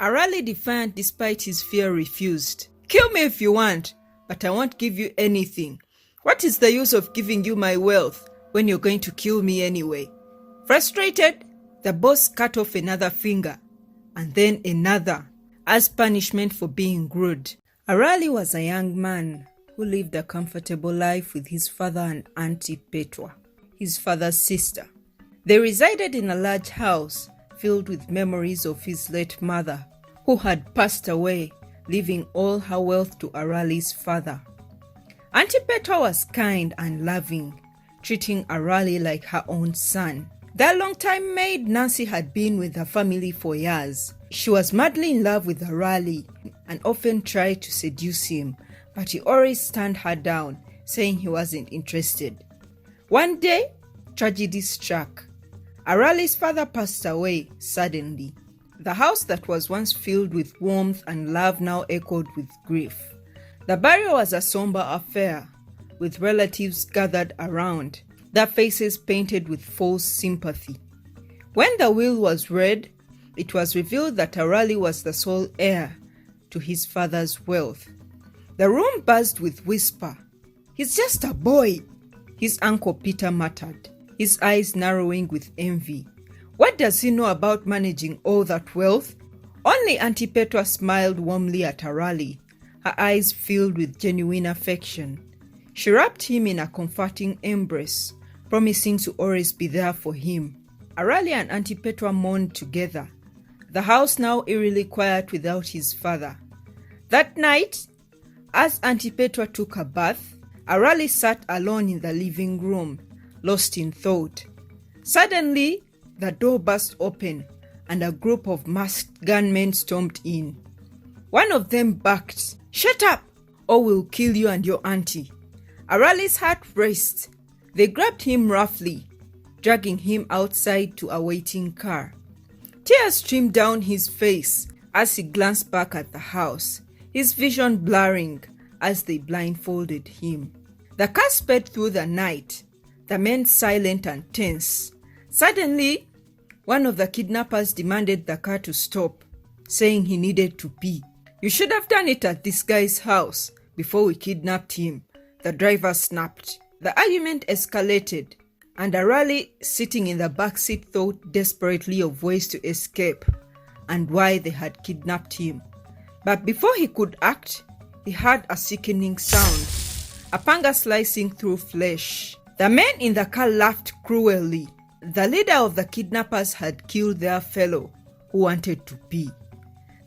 Arali Defiant, despite his fear, refused. "Kill me if you want, but I won't give you anything. What is the use of giving you my wealth when you're going to kill me anyway?" Frustrated, the boss cut off another finger, and then another, as punishment for being rude. Arali was a young man who lived a comfortable life with his father and Auntie Petwa, his father's sister. They resided in a large house filled with memories of his late mother, who had passed away, leaving all her wealth to Arali's father. Auntie Petwa was kind and loving, treating Arali like her own son. Their longtime maid Nancy had been with her family for years. She was madly in love with Arali and often tried to seduce him, but he always turned her down, saying he wasn't interested. One day, tragedy struck. Arali's father passed away suddenly. The house that was once filled with warmth and love now echoed with grief. The burial was a somber affair, with relatives gathered around, their faces painted with false sympathy. When the will was read, it was revealed that Arali was the sole heir to his father's wealth. The room buzzed with whisper. "He's just a boy," his uncle Peter muttered, his eyes narrowing with envy. "What does he know about managing all that wealth?" Only Auntie Petwa smiled warmly at Arali, her eyes filled with genuine affection. She wrapped him in a comforting embrace, promising to always be there for him. Arali and Auntie Petwa mourned together, the house now eerily quiet without his father. That night, as Auntie Petwa took a bath, Arali sat alone in the living room, lost in thought. Suddenly, the door burst open and a group of masked gunmen stormed in. One of them barked, "Shut up, or we'll kill you and your auntie." Arali's heart raced. They grabbed him roughly, dragging him outside to a waiting car. Tears streamed down his face as he glanced back at the house, his vision blurring as they blindfolded him. The car sped through the night, the men silent and tense. Suddenly, one of the kidnappers demanded the car to stop, saying he needed to pee. "You should have done it at this guy's house before we kidnapped him," the driver snapped. The argument escalated, and Arali, sitting in the backseat, thought desperately of ways to escape and why they had kidnapped him. But before he could act, he heard a sickening sound, a panga slicing through flesh. The men in the car laughed cruelly. The leader of the kidnappers had killed their fellow who wanted to pee.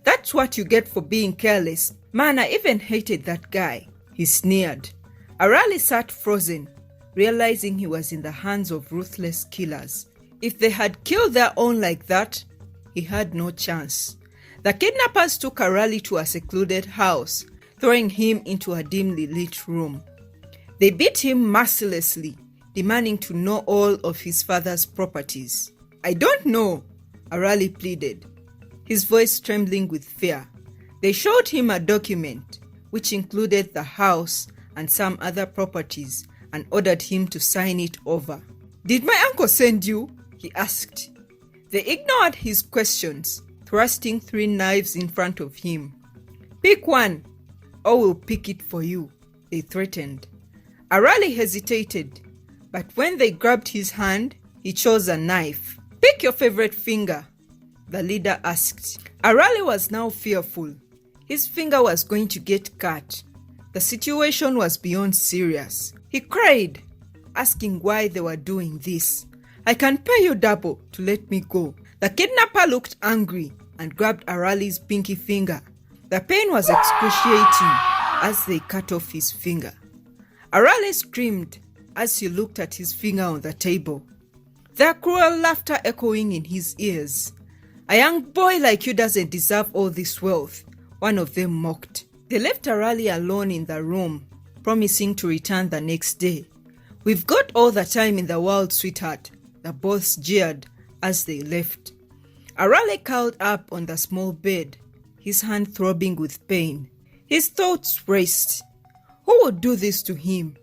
"That's what you get for being careless. Man, I even hated that guy," he sneered. Arali sat frozen, realizing he was in the hands of ruthless killers. If they had killed their own like that, he had no chance. The kidnappers took Arali to a secluded house, throwing him into a dimly lit room. They beat him mercilessly, demanding to know all of his father's properties. "I don't know," Arali pleaded, his voice trembling with fear. They showed him a document, which included the house and some other properties, and ordered him to sign it over. "Did my uncle send you?" he asked. They ignored his questions, thrusting 3 knives in front of him. "Pick one, or we'll pick it for you," they threatened. Arali hesitated, but when they grabbed his hand, he chose a knife. "Pick your favorite finger," the leader asked. Arali was now fearful. His finger was going to get cut. The situation was beyond serious. He cried, asking why they were doing this. "I can pay you double to let me go." The kidnapper looked angry and grabbed Arali's pinky finger. The pain was excruciating as they cut off his finger. Arali screamed as he looked at his finger on the table, their cruel laughter echoing in his ears. "A young boy like you doesn't deserve all this wealth," one of them mocked. They left Arali alone in the room, promising to return the next day. "We've got all the time in the world, sweetheart," the boss jeered as they left. Arali curled up on the small bed, his hand throbbing with pain. His thoughts raced. Who would do this to him?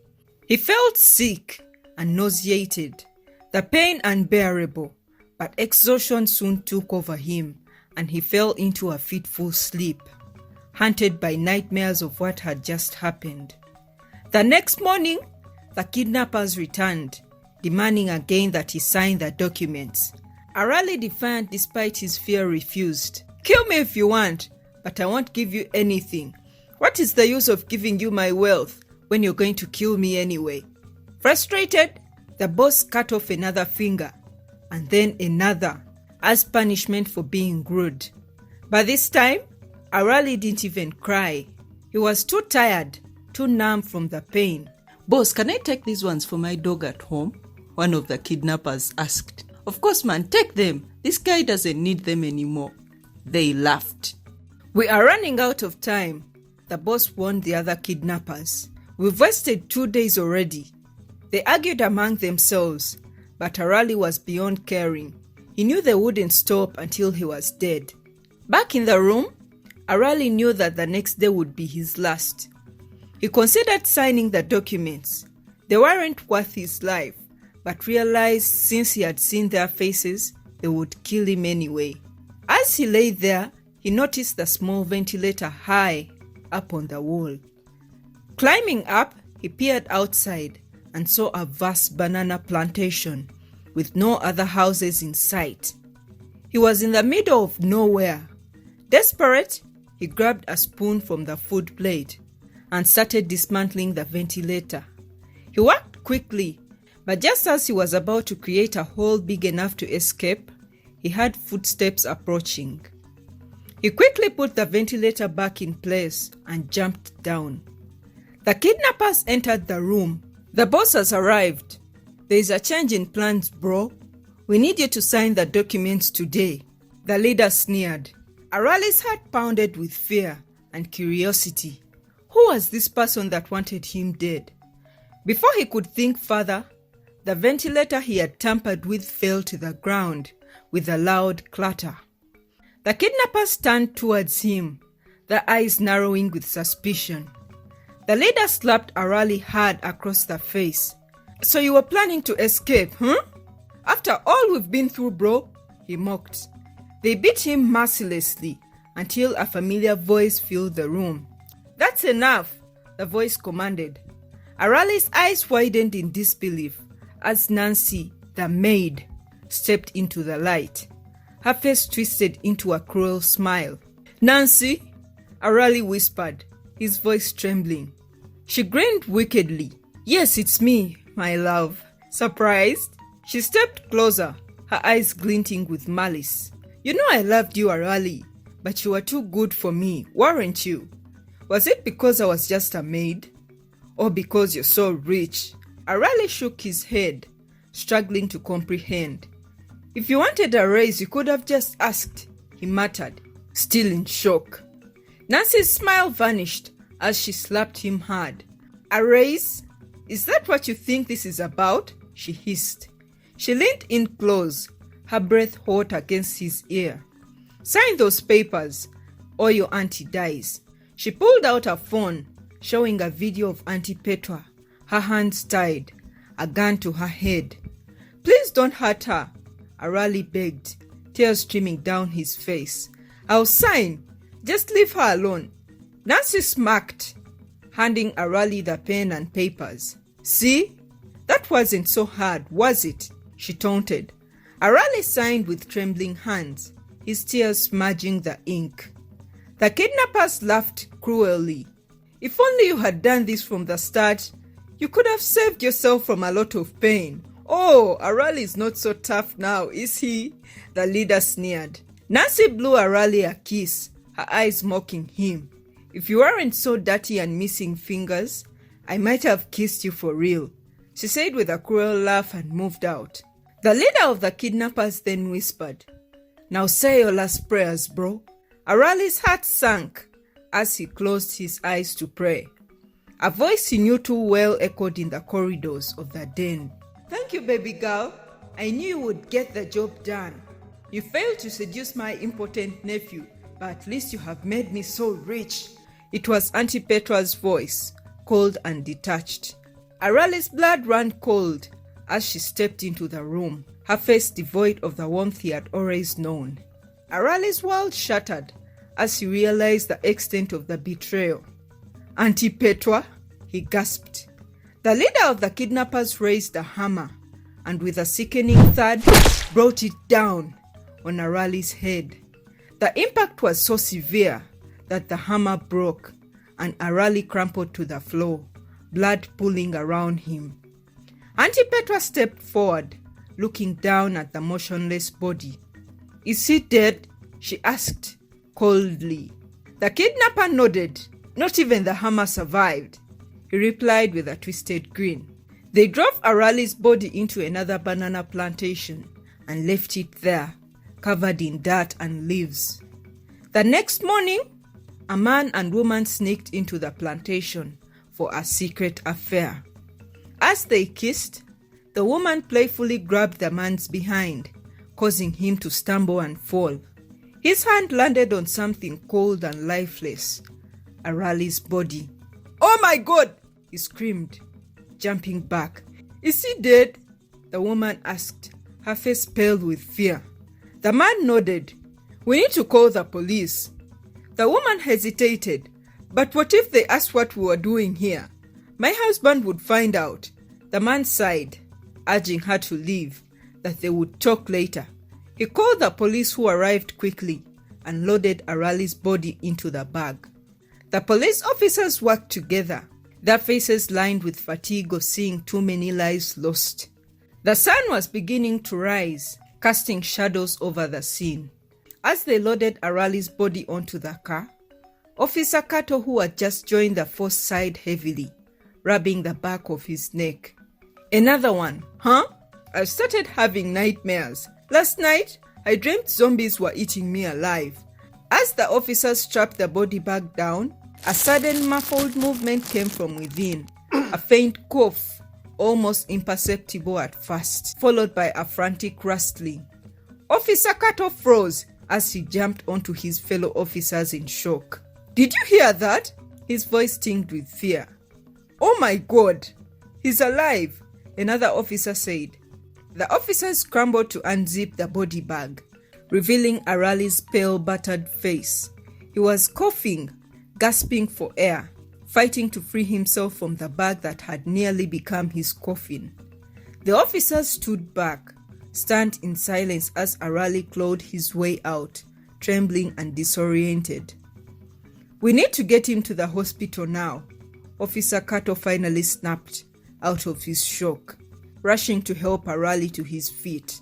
He felt sick and nauseated, the pain unbearable, but exhaustion soon took over him and he fell into a fitful sleep, haunted by nightmares of what had just happened. The next morning, the kidnappers returned, demanding again that he sign the documents. Arali, defiant despite his fear, refused. "Kill me if you want, but I won't give you anything. What is the use of giving you my wealth when you're going to kill me anyway?" Frustrated, the boss cut off another finger, and then another, as punishment for being rude. By this time, Arali didn't even cry. He was too tired, too numb from the pain. "Boss, can I take these ones for my dog at home?" one of the kidnappers asked. "Of course, man, take them. This guy doesn't need them anymore." They laughed. "We are running out of time," the boss warned the other kidnappers. "We've wasted 2 days already." They argued among themselves, but Arali was beyond caring. He knew they wouldn't stop until he was dead. Back in the room, Arali knew that the next day would be his last. He considered signing the documents. They weren't worth his life, but realized since he had seen their faces, they would kill him anyway. As he lay there, he noticed the small ventilator high up on the wall. Climbing up, he peered outside and saw a vast banana plantation with no other houses in sight. He was in the middle of nowhere. Desperate, he grabbed a spoon from the food plate and started dismantling the ventilator. He worked quickly, but just as he was about to create a hole big enough to escape, he heard footsteps approaching. He quickly put the ventilator back in place and jumped down. The kidnappers entered the room. "The boss has arrived. There is a change in plans, bro. We need you to sign the documents today," the leader sneered. Arali's heart pounded with fear and curiosity. Who was this person that wanted him dead? Before he could think further, the ventilator he had tampered with fell to the ground with a loud clatter. The kidnappers turned towards him, their eyes narrowing with suspicion. The leader slapped Arali hard across the face. "So you were planning to escape, huh? After all we've been through, bro," he mocked. They beat him mercilessly until a familiar voice filled the room. "That's enough," the voice commanded. Arali's eyes widened in disbelief as Nancy, the maid, stepped into the light. Her face twisted into a cruel smile. "Nancy," Arali whispered, his voice trembling. She grinned wickedly. "Yes, it's me, my love." Surprised, she stepped closer, her eyes glinting with malice. "You know I loved you, Arali, but you were too good for me, weren't you? Was it because I was just a maid? Or because you're so rich?" Arali shook his head, struggling to comprehend. "If you wanted a raise, you could have just asked," he muttered, still in shock. Nancy's smile vanished as she slapped him hard. "A raise? Is that what you think this is about?" she hissed. She leaned in close, her breath hot against his ear. "Sign those papers, or your auntie dies." She pulled out her phone, showing a video of Auntie Petra, her hands tied, a gun to her head. "Please don't hurt her," Arali begged, tears streaming down his face. "I'll sign. Just leave her alone." Nancy smirked, handing Arali the pen and papers. "See? That wasn't so hard, was it?" she taunted. Arali signed with trembling hands, his tears smudging the ink. The kidnappers laughed cruelly. "If only you had done this from the start, you could have saved yourself from a lot of pain." "Oh, Arali is not so tough now, is he?" the leader sneered. Nancy blew Arali a kiss, her eyes mocking him. "If you weren't so dirty and missing fingers, I might have kissed you for real," she said with a cruel laugh and moved out. The leader of the kidnappers then whispered, "Now say your last prayers, bro." Arali's heart sank as he closed his eyes to pray. A voice he knew too well echoed in the corridors of the den. "Thank you, baby girl. I knew you would get the job done. You failed to seduce my impotent nephew, but at least you have made me so rich." It was Auntie Petra's voice, cold and detached. Arali's blood ran cold as she stepped into the room, her face devoid of the warmth he had always known. Arali's world shattered as he realized the extent of the betrayal. "Auntie Petwa," he gasped. The leader of the kidnappers raised a hammer and with a sickening thud brought it down on Arali's head. The impact was so severe that the hammer broke and Arali crumpled to the floor, blood pooling around him. Auntie Petwa stepped forward, looking down at the motionless body. "Is he dead?" she asked coldly. The kidnapper nodded. "Not even the hammer survived," he replied with a twisted grin. They drove Arali's body into another banana plantation and left it there, covered in dirt and leaves. The next morning, a man and woman sneaked into the plantation for a secret affair. As they kissed, the woman playfully grabbed the man's behind, causing him to stumble and fall. His hand landed on something cold and lifeless, Arali's body. "Oh my God!" he screamed, jumping back. "Is he dead?" the woman asked, her face pale with fear. The man nodded. "We need to call the police." The woman hesitated. "But what if they asked what we were doing here? My husband would find out." The man sighed, urging her to leave, that they would talk later. He called the police, who arrived quickly and loaded Arali's body into the bag. The police officers worked together, their faces lined with fatigue of seeing too many lives lost. The sun was beginning to rise, casting shadows over the scene. As they loaded Arali's body onto the car, Officer Kato, who had just joined the force, sighed heavily, rubbing the back of his neck. "Another one, huh? I've started having nightmares. Last night, I dreamt zombies were eating me alive." As the officers strapped the body bag down, a sudden muffled movement came from within, a faint cough, almost imperceptible at first, followed by a frantic rustling. Officer Kato froze as he jumped onto his fellow officers in shock. "Did you hear that?" His voice tinged with fear. "Oh my God, he's alive," another officer said. The officers scrambled to unzip the body bag, revealing Arali's pale, battered face. He was coughing, gasping for air, fighting to free himself from the bag that had nearly become his coffin. The officers stood back, stunned in silence as Arali clawed his way out, trembling and disoriented. "We need to get him to the hospital now," Officer Kato finally snapped out of his shock, rushing to help Arali to his feet.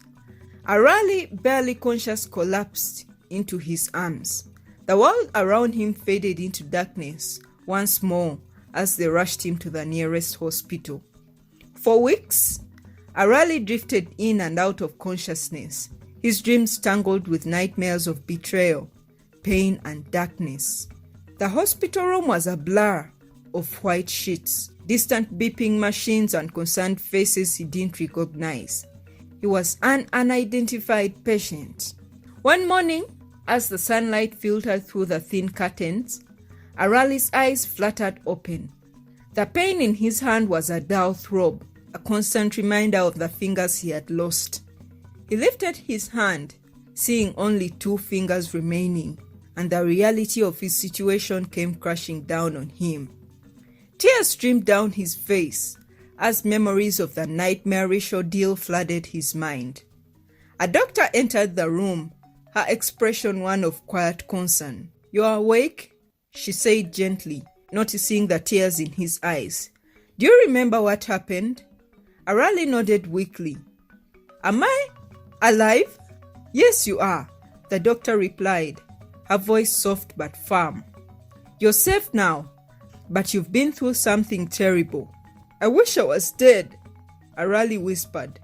Arali, barely conscious, collapsed into his arms. The world around him faded into darkness once more as they rushed him to the nearest hospital. For weeks, Arali drifted in and out of consciousness, his dreams tangled with nightmares of betrayal, pain, and darkness. The hospital room was a blur of white sheets, distant beeping machines, and concerned faces he didn't recognize. He was an unidentified patient. One morning, as the sunlight filtered through the thin curtains, Arali's eyes fluttered open. The pain in his hand was a dull throb, a constant reminder of the fingers he had lost. He lifted his hand, seeing only 2 fingers remaining, and the reality of his situation came crashing down on him. Tears streamed down his face as memories of the nightmarish ordeal flooded his mind. A doctor entered the room, her expression one of quiet concern. "You are awake?" she said gently, noticing the tears in his eyes. "Do you remember what happened?" Arali nodded weakly. "Am I alive?" "Yes, you are," the doctor replied, her voice soft but firm. "You're safe now, but you've been through something terrible." "I wish I was dead," Arali whispered,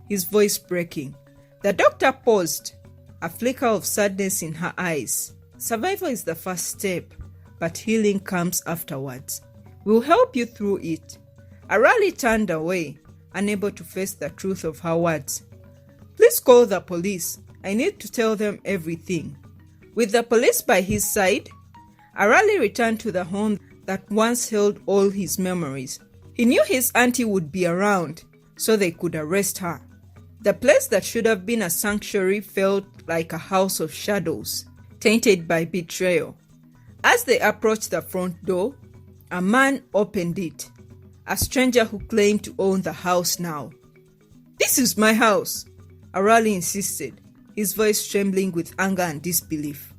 his voice breaking. The doctor paused, a flicker of sadness in her eyes. "Survival is the first step, but healing comes afterwards. We'll help you through it." Arali turned away, unable to face the truth of her words. "Please call the police. I need to tell them everything." With the police by his side, Arali returned to the home that once held all his memories. He knew his auntie would be around, so they could arrest her. The place that should have been a sanctuary felt like a house of shadows, tainted by betrayal. As they approached the front door, a man opened it, a stranger who claimed to own the house now. "This is my house," Arali insisted, his voice trembling with anger and disbelief.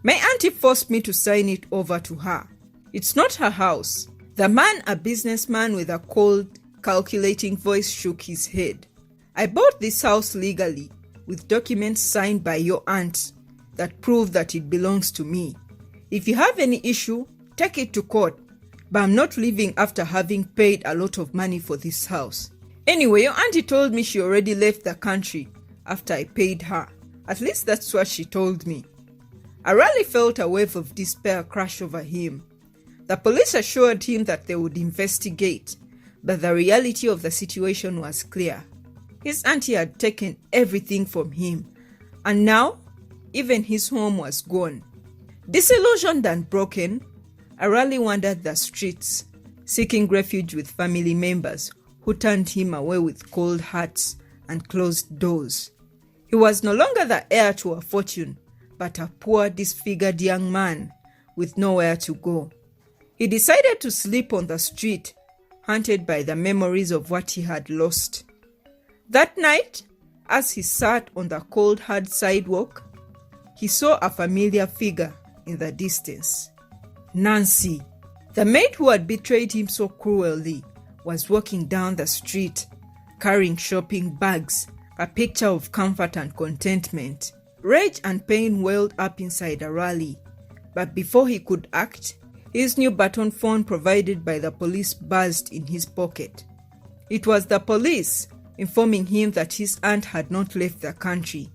"My auntie forced me to sign it over to her. It's not her house." The man, a businessman with a cold, calculating voice, shook his head. "I bought this house legally, with documents signed by your aunt that prove that it belongs to me. If you have any issue, take it to court, but I'm not leaving after having paid a lot of money for this house. Anyway, your auntie told me she already left the country after I paid her. At least that's what she told me." Arali felt a wave of despair crash over him. The police assured him that they would investigate, but the reality of the situation was clear. His auntie had taken everything from him, and now even his home was gone. Disillusioned and broken, Arali wandered the streets, seeking refuge with family members who turned him away with cold hearts and closed doors. He was no longer the heir to a fortune, but a poor, disfigured young man with nowhere to go. He decided to sleep on the street, haunted by the memories of what he had lost. That night, as he sat on the cold, hard sidewalk, he saw a familiar figure in the distance. Nancy, the maid who had betrayed him so cruelly, was walking down the street, carrying shopping bags, a picture of comfort and contentment. Rage and pain welled up inside Arali, but before he could act, his new button phone provided by the police buzzed in his pocket. It was the police, informing him that his aunt had not left the country.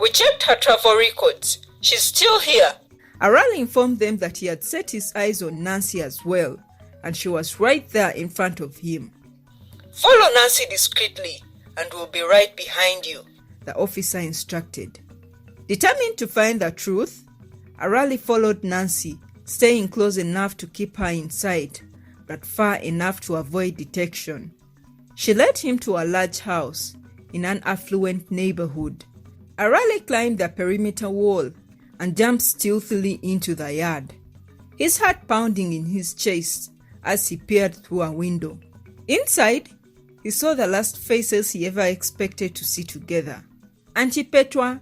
"We checked her travel records. She's still here." Arali informed them that he had set his eyes on Nancy as well, and she was right there in front of him. "Follow Nancy discreetly, and we'll be right behind you," the officer instructed. Determined to find the truth, Arali followed Nancy, staying close enough to keep her in sight, but far enough to avoid detection. She led him to a large house in an affluent neighborhood. Arali climbed the perimeter wall and jumped stealthily into the yard, his heart pounding in his chest as he peered through a window. Inside, he saw the last faces he ever expected to see together. Auntie Petwa,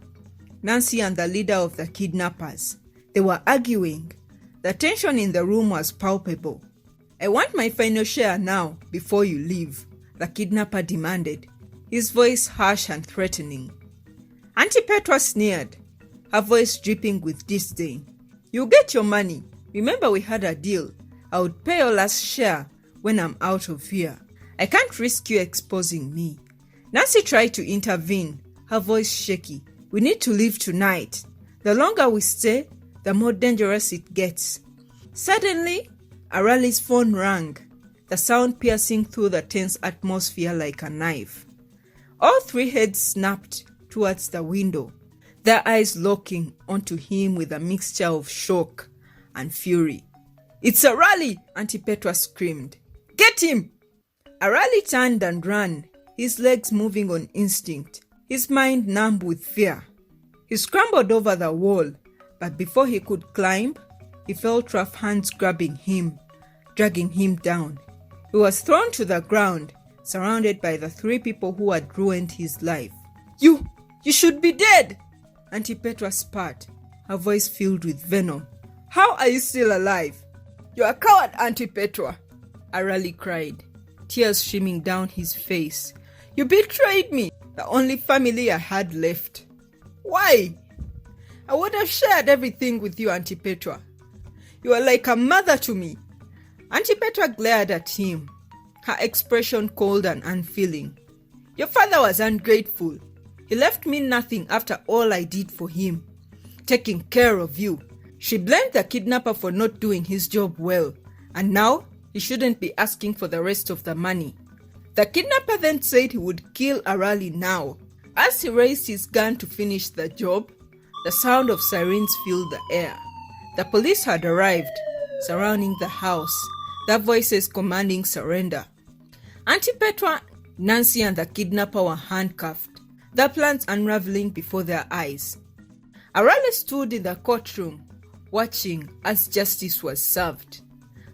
Nancy, and the leader of the kidnappers. They were arguing. The tension in the room was palpable. "I want my final share now, before you leave," the kidnapper demanded, his voice harsh and threatening. Auntie Petwa sneered, her voice dripping with disdain. "You'll get your money. Remember, we had a deal. I would pay your last share when I'm out of here. I can't risk you exposing me." Nancy tried to intervene, her voice shaky. "We need to leave tonight. The longer we stay, the more dangerous it gets." Suddenly, Arali's phone rang, the sound piercing through the tense atmosphere like a knife. All three heads snapped towards the window, their eyes locking onto him with a mixture of shock and fury. "It's Arali!" Auntie Petwa screamed. "Get him!" Arali turned and ran, his legs moving on instinct, his mind numb with fear. He scrambled over the wall, but before he could climb, he felt rough hands grabbing him, dragging him down. He was thrown to the ground, surrounded by the three people who had ruined his life. You should be dead!" Auntie Petwa spat, her voice filled with venom. "How are you still alive?" "You're a coward, Auntie Petwa," Arali cried, tears streaming down his face. "You betrayed me, the only family I had left." "Why? I would have shared everything with you, Auntie Petwa. You are like a mother to me." Auntie Petwa glared at him, her expression cold and unfeeling. "Your father was ungrateful. He left me nothing after all I did for him, taking care of you." She blamed the kidnapper for not doing his job well, and now he shouldn't be asking for the rest of the money. The kidnapper then said he would kill Arali now. As he raised his gun to finish the job, the sound of sirens filled the air. The police had arrived, surrounding the house, their voices commanding surrender. Auntie Petwa, Nancy, and the kidnapper were handcuffed, their plans unraveling before their eyes. Arale stood in the courtroom, watching as justice was served.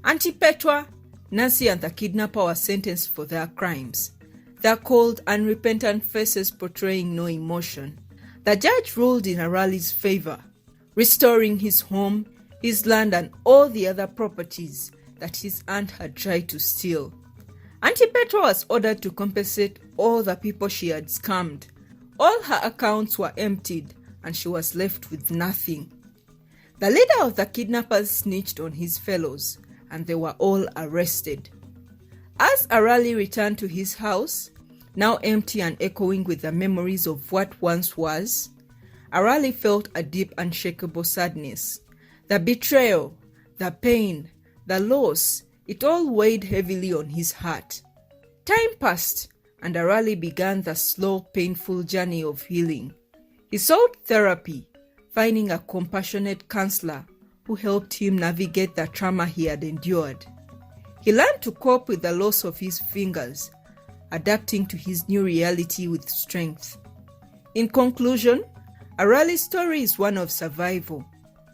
Auntie Petra, Nancy and the kidnapper were sentenced for their crimes, their cold, unrepentant faces portraying no emotion. The judge ruled in Arale's favor, restoring his home, his land and all the other properties that his aunt had tried to steal. Auntie Petra was ordered to compensate all the people she had scammed. All her accounts were emptied and she was left with nothing. The leader of the kidnappers snitched on his fellows and they were all arrested. As Arale returned to his house, now empty and echoing with the memories of what once was, Arale felt a deep unshakable sadness. The betrayal, the pain, the loss, it all weighed heavily on his heart. Time passed and Arale began the slow, painful journey of healing. He sought therapy, finding a compassionate counselor who helped him navigate the trauma he had endured. He learned to cope with the loss of his fingers, adapting to his new reality with strength. In conclusion, Arale's story is one of survival,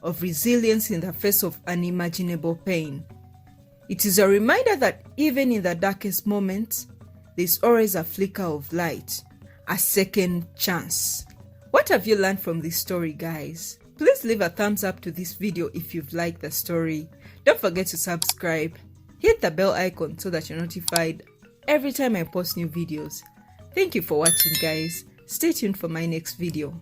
of resilience in the face of unimaginable pain. It is a reminder that even in the darkest moments, there's always a flicker of light, a second chance. What have you learned from this story, guys? Please leave a thumbs up to this video if you've liked the story. Don't forget to subscribe. Hit the bell icon so that you're notified every time I post new videos. Thank you for watching, guys. Stay tuned for my next video.